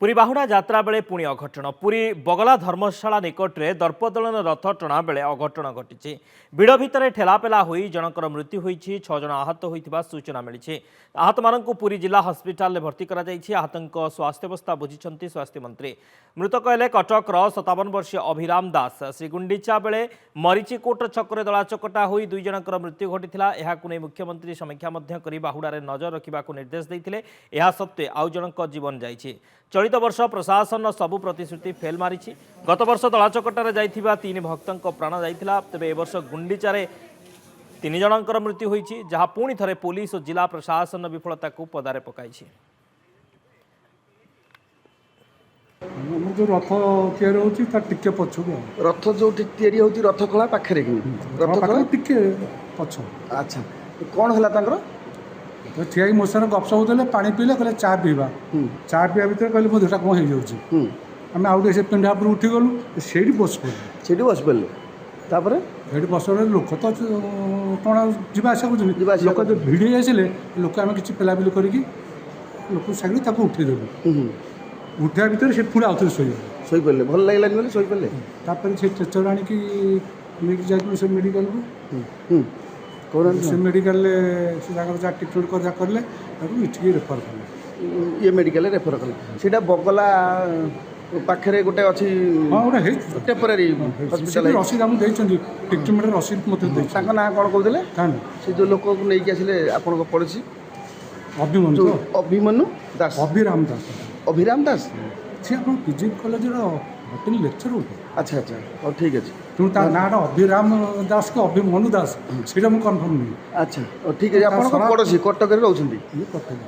पुरी बाहुड़ा यात्रा बेले पुणी अघटन पुरी बगला धर्मशाला निकट में दर्पदलन रथ टणा बेले अघटन घटी भिड़ भितर ठेलापेला हो जनकर मृत्यु होती 6 जन आहत होता सूचना मिली आहत मानक पुरी जिला हस्पिटाल भर्ती कर आहत स्वास्थ्यावस्था बुझी स्वास्थ्य मंत्री मृतक हेले कटकर 57 वर्षीय अभिराम दास श्रीगुंडीचा बेले मरीचिकोट छक दलाचकटा हो 2 जनकर मृत्यु घटी मुख्यमंत्री समीक्षा बाहुड़े नजर रखा निर्देश देते सत्वे आउ जनक जीवन जाइए चलित वर्ष प्रशासन सबु प्रतिश्रुति फेल मारी गत वर्ष दलाचकटार जाइथिबा 3 भक्तों प्राण जाइथिला तेबे ए वर्ष गुंडीचारे 3 जनकर मृत्यु होईछि जहाँ पुणी थरे पुलिस और जिला प्रशासन विफलता को पदारे पकाई जो रथ तैयारी होची ता टिके पछु रथ जो तैयारी होती रथ खला पाखरे कि रथ खला टिके पछु अच्छा कौन हला तांकर तो ठिया मो सारे गपस होते पानी पीले कहले चा पीवा चा पीवा भर कहले मो देहटा कौन हो जाऊँ आम आउ से पिंडा पर उठी गलु से बस पड़े बस पड़े तापर बस लोक तो कौन जावासा लोक जो भिड़ आसिले लोक आम कि पेलापेली करके लोक साइड उठेदेलु उठा भितर से पुणी आउे शोई पड़े भल लगे शोई पड़े से ट्रेचर आणिकी जाइए से मेडिकल को से मेडिकल से जहाँ ट्रिटमेंट करें इठी रेफर कले ये मेडिकल रेफर कले सीटा बगला पाखे गोटे अच्छी हाँ गोटे टेम्परारी हॉस्पिटल रसीद आम ट्रिटमेंट रसीद मत ना कौन कहते से जो लोक नहीं आसिले आपण पड़ोसी अभिमन्यु अभिमन्यु दास अभिराम दास सी आप पीजी कॉलेज होटेल लेक्चर होते अच्छा अच्छा और ठीक अच्छे तेणु नाटा अभिराम दास को अभिमन्यु दास से कन्फर्म नहीं अच्छा ठीक है आप पड़ोसी कटक रोचे।